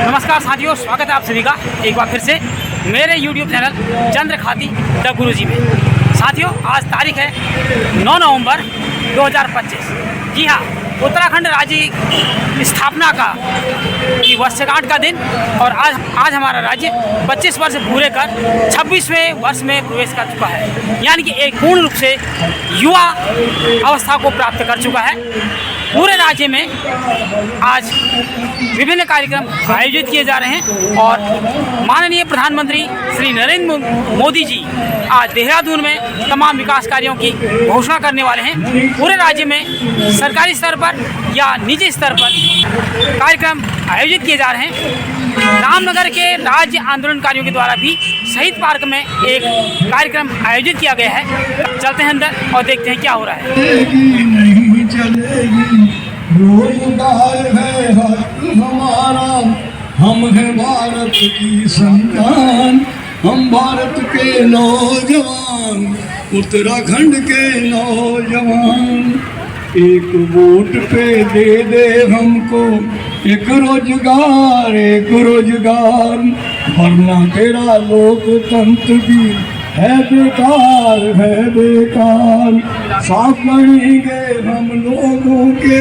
नमस्कार साथियों, स्वागत है आप सभी का एक बार फिर से मेरे YouTube चैनल चंद्र खाती द गुरुजी में। साथियों, आज तारीख है 9 नवंबर 2025। जी हाँ, उत्तराखंड राज्य की स्थापना का वर्षगांठ का दिन और आज हमारा राज्य 25 वर्ष पूरे कर 26वें वर्ष में प्रवेश कर चुका है, यानी कि एक पूर्ण रूप से युवा अवस्था को प्राप्त कर चुका है। पूरे राज्य में आज विभिन्न कार्यक्रम आयोजित किए जा रहे हैं और माननीय प्रधानमंत्री श्री नरेंद्र मोदी जी आज देहरादून में तमाम विकास कार्यों की घोषणा करने वाले हैं। पूरे राज्य में सरकारी स्तर पर या निजी स्तर पर कार्यक्रम आयोजित किए जा रहे हैं। रामनगर के राज्य आंदोलनकारियों के द्वारा भी शहीद पार्क में एक कार्यक्रम आयोजित किया गया है। चलते हैं अंदर और देखते हैं क्या हो रहा है। रोजगार है हक हमारा, हम है भारत की संतान, हम भारत के नौजवान, उत्तराखंड के नौजवान। एक वोट पे दे दे हमको एक रोजगार, एक रोजगार, वरना तेरा लोकतंत्र भी है बेकार, है बेकार। साफ करेंगे हम लोगों के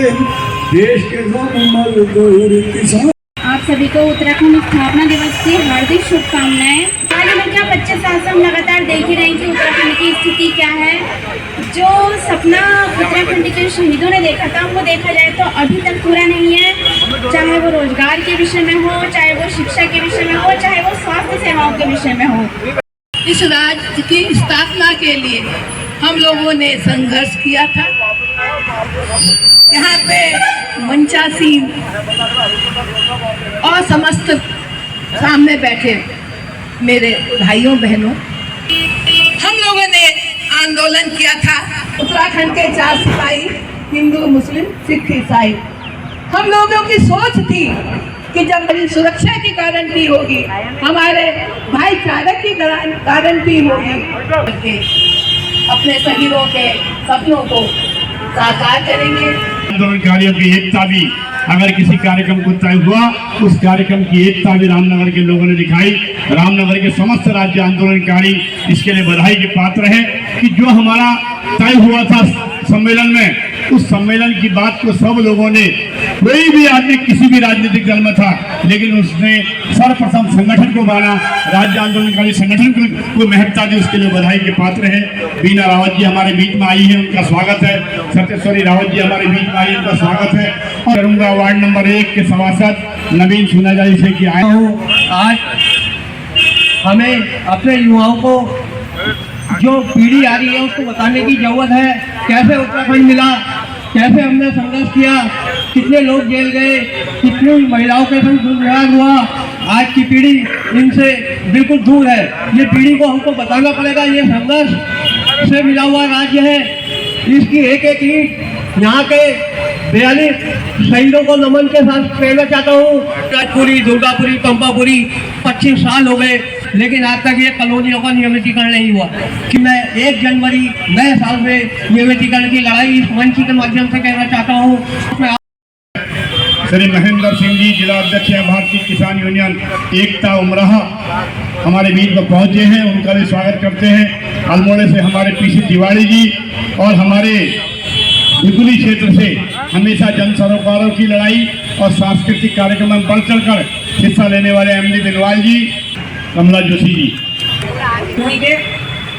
देश के सब मजदूर किसान। आप सभी को उत्तराखंड स्थापना दिवस की हार्दिक शुभकामनाएं। हाल ही में क्या 25 साल से हम लगातार देख ही रहे हैं कि उत्तराखंड की स्थिति क्या है। जो सपना उत्तराखंड के शहीदों ने देखा था वो देखा जाए तो अभी तक पूरा नहीं है, चाहे वो रोजगार के विषय में हो, चाहे वो शिक्षा के विषय में हो, चाहे वो स्वास्थ्य सेवाओं के विषय में हो। इस राज्य की स्थापना के लिए हम लोगों ने संघर्ष किया था। यहाँ पे मंचासीन और समस्त सामने बैठे मेरे भाइयों बहनों, हम लोगों ने आंदोलन किया था। उत्तराखंड के 4 सिपाही, हिंदू, मुस्लिम, सिख, ईसाई, हम लोगों की सोच थी कि जब हमारी सुरक्षा की गारंटी होगी, हमारे भाईचारे की गारंटी होगी, अपने शहीदों के सपनों को साकार करेंगे। आंदोलनकारियों की एकता भी अगर किसी कार्यक्रम को तय हुआ, उस कार्यक्रम की एकता भी रामनगर के लोगों ने दिखाई। रामनगर के समस्त राज्य आंदोलनकारी इसके लिए बधाई के पात्र हैं कि जो हमारा तय हुआ था सम्मेलन में, उस सम्मेलन की बात को सब लोगों ने, कोई भी आदमी किसी भी राजनीतिक दल में था, लेकिन उसने सर्वप्रथम संगठन को माना, राज्य आंदोलनकारी संगठन को महत्ता दी, उसके लिए बधाई के पात्र हैं। बीना रावत जी हमारे बीच में आई है, उनका स्वागत है। सत्येश्वरी रावत जी हमारे बीच में आई है, उनका स्वागत है। और करूँगा वार्ड नंबर 1 के सभासद नवीन सुनाजाई से कि आए हूँ। आज हमें अपने युवाओं को जो पीढ़ी आ रही है उसको बताने की जरूरत है, कैसे उत्तराखंड मिला, कैसे हमने संघर्ष किया, कितने लोग जेल गए, कितनी महिलाओं के संग दुर्व्यवहार हुआ। आज की पीढ़ी इनसे बिल्कुल दूर है। ये पीढ़ी को हमको बताना पड़ेगा, ये संघर्ष से मिला हुआ राज्य है। इसकी एक एक ईंट यहाँ के 42 शहीदों को नमन के साथ कहना चाहता हूँ। राजपुरी, दुर्गापुरी, पंपापुरी 25 साल हो गए, लेकिन आज तक ये कॉलोनियों का नियमितीकरण नहीं हुआ। कि मैं 1 जनवरी नए साल में नियमितीकरण की लड़ाई इस मंच के माध्यम से कहना चाहता हूँ। श्री महेंद्र सिंह जी, जिला अध्यक्ष है भारतीय किसान यूनियन एकता उमराहा, हमारे बीच में पहुंचे हैं, उनका भी स्वागत करते हैं। अल्मोड़े से हमारे पीसी तिवारी जी और हमारे बिगुली क्षेत्र से हमेशा जन सरोकारों की लड़ाई और सांस्कृतिक कार्यक्रम में बढ़ चढ़कर हिस्सा लेने वाले MD बिनवाल जी, कमला जोशी जी,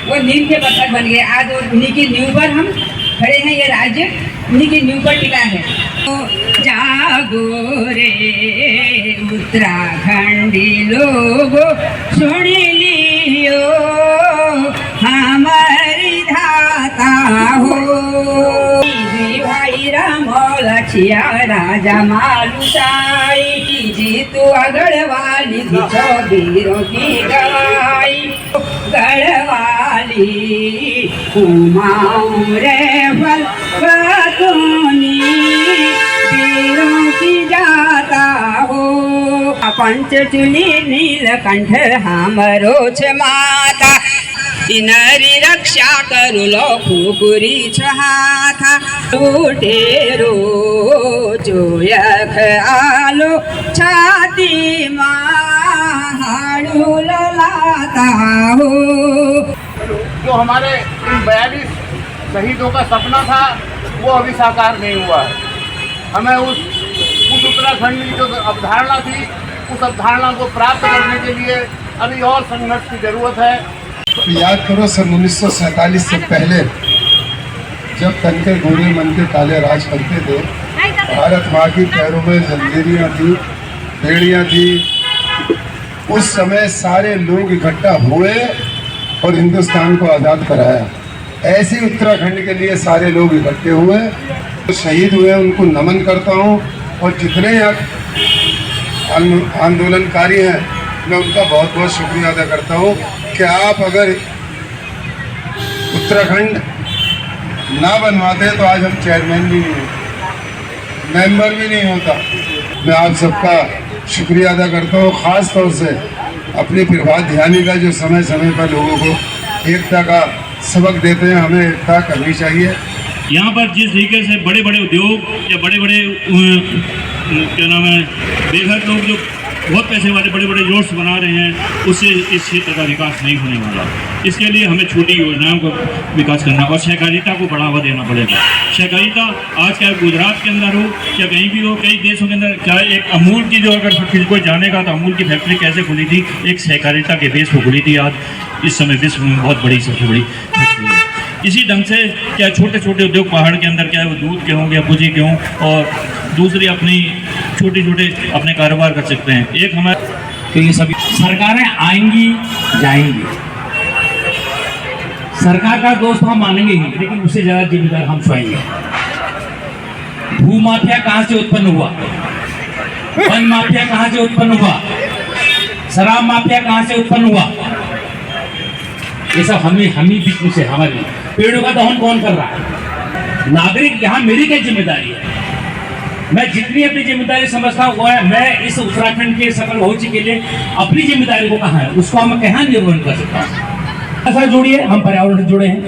वो नींव के पत्थर बन गए। आज उन्हीं की नींव पर हम खड़े हैं, ये राज्य उन्हीं की नींव पर टिका है। तो जागो रे उत्तराखंडी लोगो, सुन लियो हमारी धाता हो। भाई राम लछिया राजा मालूसाई, जीतू अगड़वाली वीरों की गवाई, गढ़वाली कुमाऊं रे फल बतूनी, वीरों की जाता हो। पंचचूली नीलकंठ हमरो छ माता, नारी रक्षा करू लो खुकुरी छहाथा, टूटे रो जोयख आलो छाती मा जाता हो। जो हमारे इन 42 शहीदों का सपना था वो अभी साकार नहीं हुआ है। हमें उस उत्तराखंड की जो अवधारणा थी उस अवधारणा को प्राप्त करने के लिए अभी और संघर्ष की जरूरत है। याद करो सन 1947 से पहले जब तनके गोरे मन के काले राज करते थे, भारत माँ की पैरों में जंजीरियाँ थी, बेड़ियाँ थी। उस समय सारे लोग इकट्ठा हुए और हिंदुस्तान को आज़ाद कराया। ऐसे उत्तराखंड के लिए सारे लोग इकट्ठे हुए, तो शहीद हुए उनको नमन करता हूँ। और जितने आंदोलनकारी हैं मैं उनका बहुत बहुत शुक्रिया अदा करता हूँ कि आप अगर उत्तराखंड ना बनवाते तो आज हम चेयरमैन भी नहीं होते, मेंबर भी नहीं होता। मैं आप सबका शुक्रिया अदा करता हूँ, ख़ास तौर से अपनी प्रभात ध्यानी का जो समय समय पर लोगों को एकता का सबक देते हैं। हमें एकता करनी चाहिए। यहाँ पर जिस तरीके से बड़े बड़े उद्योग या बड़े बड़े क्या नाम है बेघर लोग जो बहुत पैसे वाले बड़े बड़े रोड्स बना रहे हैं, उससे इस क्षेत्र का विकास नहीं होने वाला। इसके लिए हमें छोटी योजनाओं का विकास करना और सहकारिता को बढ़ावा देना पड़ेगा। सहकारिता आज चाहे गुजरात के अंदर हो या कहीं भी हो, कई देशों के अंदर, चाहे एक अमूल की जो अगर किसी को जानेगा तो अमूल की फैक्ट्री कैसे खुली थी, एक सहकारिता के बेस पर खुली थी। आज इस समय विश्व में बहुत बड़ी सबसे बड़ी फैक्ट्री है। इसी ढंग से क्या छोटे छोटे उद्योग पहाड़ के अंदर, चाहे वो दूध के हों या भुजी के हों, और दूसरी अपनी छोटे छोटे अपने कारोबार कर सकते हैं। एक हमारे तो ये सभी सरकारें आएंगी जाएंगी, सरकार का दोस्त हम मानेंगे ही, लेकिन उससे ज़्यादा जिम्मेदार हम स्वयं हैं। भू माफिया कहाँ से उत्पन्न हुआ, वन माफिया कहाँ से उत्पन्न हुआ, शराब माफिया कहाँ से उत्पन्न हुआ, ये सब हम ही बीच से हमारे। पेड़ों का दहन कौन कर रहा है? नागरिक। यहाँ मेरी क्या जिम्मेदारी है? मैं जितनी अपनी जिम्मेदारी समझता हूँ वो है, मैं इस उत्तराखंड के सफल भविष्य के लिए अपनी जिम्मेदारी को कहाँ है उसको हम कहाँ निर्वहन कर सकता हूँ। ऐसा जोड़िए, हम पर्यावरण से जुड़े हैं।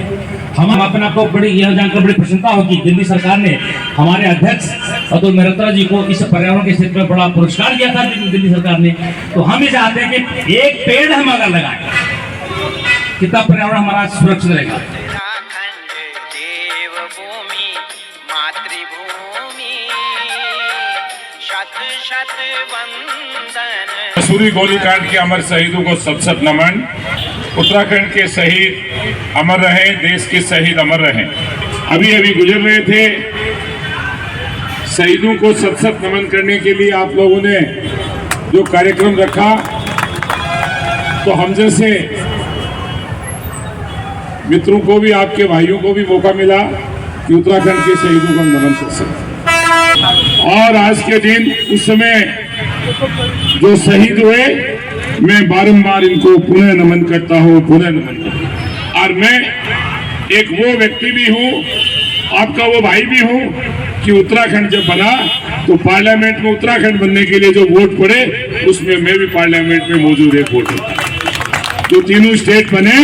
हम अपने आपको बड़ी यह जानकर बड़ी प्रसन्नता हो कि दिल्ली सरकार ने हमारे अध्यक्ष अतुल मेहरोत्रा जी को इस पर्यावरण के क्षेत्र में बड़ा पुरस्कार दिया था दिल्ली सरकार ने। तो हम ये चाहते हैं कि एक पेड़ हम अगर लगाएं, कितना पर्यावरण हमारा सुरक्षित रहेगा। देवभूमि मातृभूमि शत शत वंदन। सूरी गोलीकांड के अमर शहीदों को शत शत नमन। उत्तराखंड के शहीद अमर रहे, देश के शहीद अमर रहे। अभी अभी गुजर रहे थे। शहीदों को शत शत नमन करने के लिए आप लोगों ने जो कार्यक्रम रखा, तो हम जैसे मित्रों को भी, आपके भाइयों को भी मौका मिला कि उत्तराखंड के शहीदों को नमन कर सकें। और आज के दिन उस समय जो शहीद हुए, मैं बारंबार इनको पुनः नमन करता हूँ, पुनः नमन करता हूँ। और मैं एक वो व्यक्ति भी हूँ, आपका वो भाई भी हूँ कि उत्तराखंड जब बना तो पार्लियामेंट में उत्तराखंड बनने के लिए जो वोट पड़े उसमें मैं भी पार्लियामेंट में मौजूद एक वोट था। जो तीनों स्टेट बने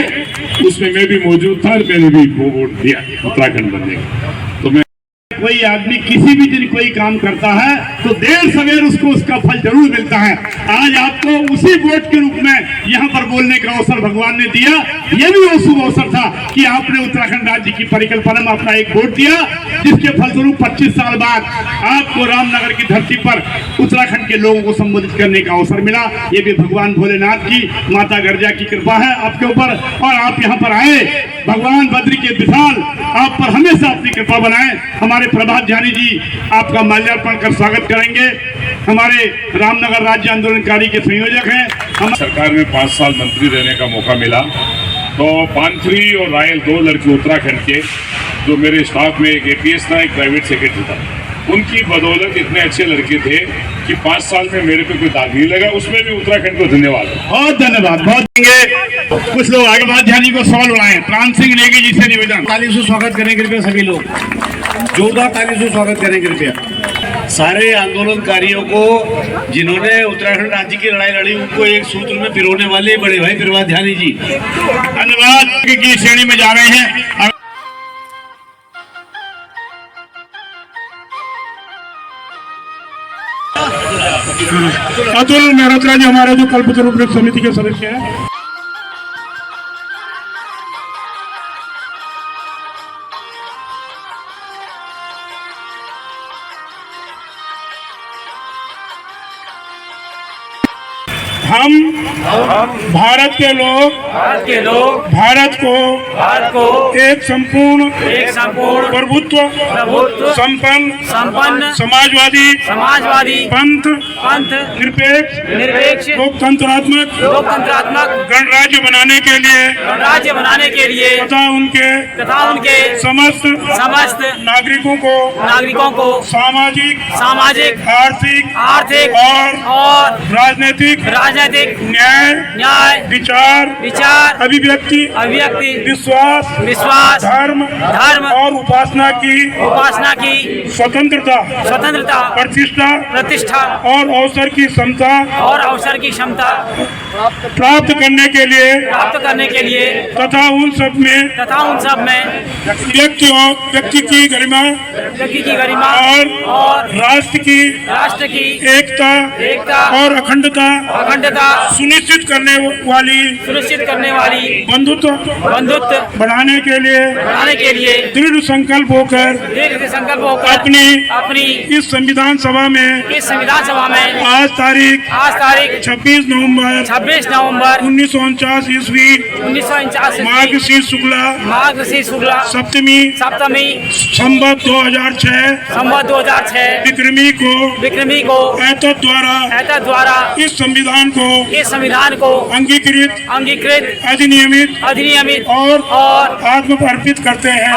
उसमें मैं भी मौजूद था और मैंने भी वो वोट दिया उत्तराखंड बनने का। तो मैं कोई आदमी किसी भी दिन कोई काम करता है तो देर सवेर उसको उसका फल जरूर मिलता है। आज आपको उसी वोट के रूप में यहाँ पर बोलने का अवसर भगवान ने दिया। यह भी वो शुभ अवसर था कि आपने उत्तराखंड राज्य की परिकल्पना में अपना एक वोट दिया, जिसके फलस्वरूप 25 साल बाद आपको रामनगर की धरती पर उत्तराखंड के लोगों को संबोधित करने का अवसर मिला। ये भी भगवान भोलेनाथ की, माता गर्जा की कृपा है आपके ऊपर। और आप यहाँ पर आए, भगवान बद्री के विशाल आप पर हमेशा अपनी कृपा बनाए। हमारे प्रभात ध्यानी जी आपका माल्यार्पण कर स्वागत करेंगे। हमारे रामनगर राज्य आंदोलनकारी के संयोजक हैं। हम सरकार में 5 साल मंत्री रहने का मौका मिला, तो पांथरी और रायल 2 लड़के उत्तराखंड के, जो मेरे स्टाफ में एक APS था, एक प्राइवेट सेक्रेटरी था, उनकी बदौलत इतने अच्छे लड़के थे कि 5 साल में मेरे पे कोई दाग नहीं लगा। उसमें भी उत्तराखंड को धन्यवाद, बहुत धन्यवाद। बहुत देंगे कुछ लोग आगे बात ध्यानी को सवाल उड़ाएं। प्राण सिंह नेगी जी से निवेदन। ताली से स्वागत करें कृपया सभी लोग, जोरदार ताली से स्वागत करें कृपया सारे आंदोलनकारियों को जिन्होंने उत्तराखंड राज्य की लड़ाई लड़ी, उनको एक सूत्र में पिरोने वाले बड़े भाई प्रभात ध्यानी जी। धन्यवाद की श्रेणी में जा रहे हैं। अतुल मेहरोत्रा जी हमारे जो कल्पतरु समिति के सदस्य हैं। हम भारत के लोग भारत को एक संपूर्ण प्रभुत्व संपन्न समाजवादी पंथ निरपेक्ष लोकतंत्रात्मक गणराज्य बनाने के लिए तथा उनके समस्त नागरिकों को सामाजिक आर्थिक और राजनीतिक न्याय विचार अभिव्यक्ति विश्वास धर्म और उपासना की स्वतंत्रता प्रतिष्ठा और अवसर की क्षमता प्राप्त करने के लिए तथा उन सब में व्यक्ति की गरिमा और राष्ट्र की एकता और अखंडता सुनिश्चित करने वाली बंधुत्व बढ़ाने के लिए दृढ़ संकल्प होकर अपनी इस संविधान सभा में आज तारीख 26 नवंबर 1949 ईस्वी मार्गशीर्ष शुक्ला सप्तमी संवत 2006 विक्रमी को एतद द्वारा इस संविधान को अंगीकृत अधिनियमित और आत्मर्पित करते हैं।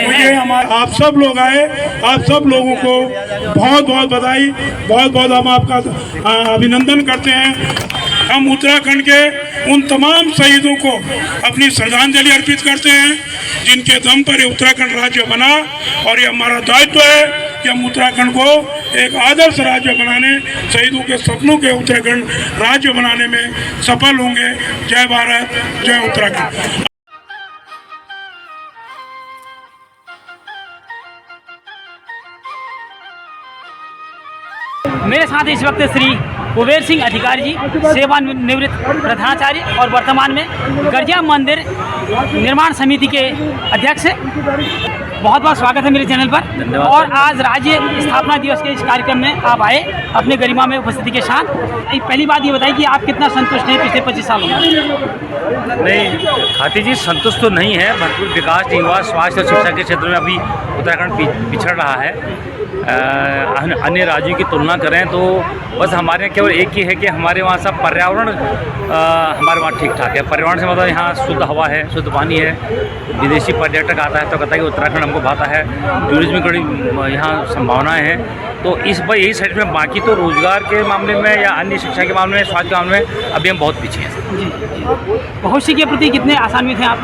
मुझे आप सब लोग आए, आप सब लोगों को बहुत बहुत बधाई, बहुत बहुत हम आपका अभिनंदन करते हैं। हम उत्तराखंड के उन तमाम शहीदों को अपनी श्रद्धांजलि अर्पित करते हैं जिनके दम पर ये उत्तराखंड राज्य बना, और ये हमारा दायित्व है कि हम उत्तराखंड को एक आदर्श राज्य बनाने, शहीदों के सपनों के उत्तराखंड राज्य बनाने में सफल होंगे। जय भारत, जय उत्तराखंड। मेरे साथ इस वक्त श्री कुबेर सिंह अधिकारी जी, सेवानिवृत्त प्रधानाचार्य और वर्तमान में गर्जिया मंदिर निर्माण समिति के अध्यक्ष हैं। बहुत बहुत स्वागत है मेरे चैनल पर। और आज राज्य स्थापना दिवस के इस कार्यक्रम में आप आए अपने गरिमा में उपस्थिति के साथ। पहली बात ये बताइए कि आप कितना संतुष्ट हैं पिछले 25 सालों में? नहीं खाती जी, संतुष्ट तो नहीं है। भरपूर विकास नहीं हुआ। स्वास्थ्य और शिक्षा के क्षेत्र में अभी उत्तराखंड पिछड़ रहा है। अन्य राज्यों की तुलना करें तो बस हमारे यहाँ केवल एक ही है कि हमारे वहाँ सब पर्यावरण हमारे वहाँ ठीक ठाक है। पर्यावरण से मतलब यहाँ शुद्ध हवा है, शुद्ध पानी है। विदेशी पर्यटक आता है तो कहता है कि उत्तराखंड हमको भाता है। टूरिज्म की बड़ी यहाँ संभावनाएं हैं। तो इस बार यही साइड में, बाकी तो रोजगार के मामले में या अन्य शिक्षा के मामले में, स्वास्थ्य के मामले में अभी हम बहुत पीछे हैं। भविष्य के प्रति कितने आशान्वित हैं आप?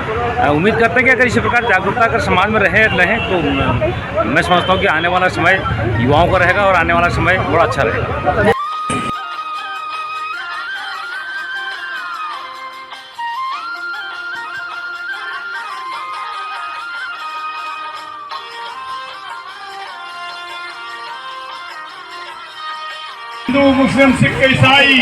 उम्मीद करते हैं कि अगर इसी प्रकार जागरूकता अगर समाज में रहे तो मैं समझता हूँ कि आने वाला समय युवाओं का रहेगा और आने वाला समय बड़ा अच्छा रहेगा। हिंदू, मुस्लिम, सिख, ईसाई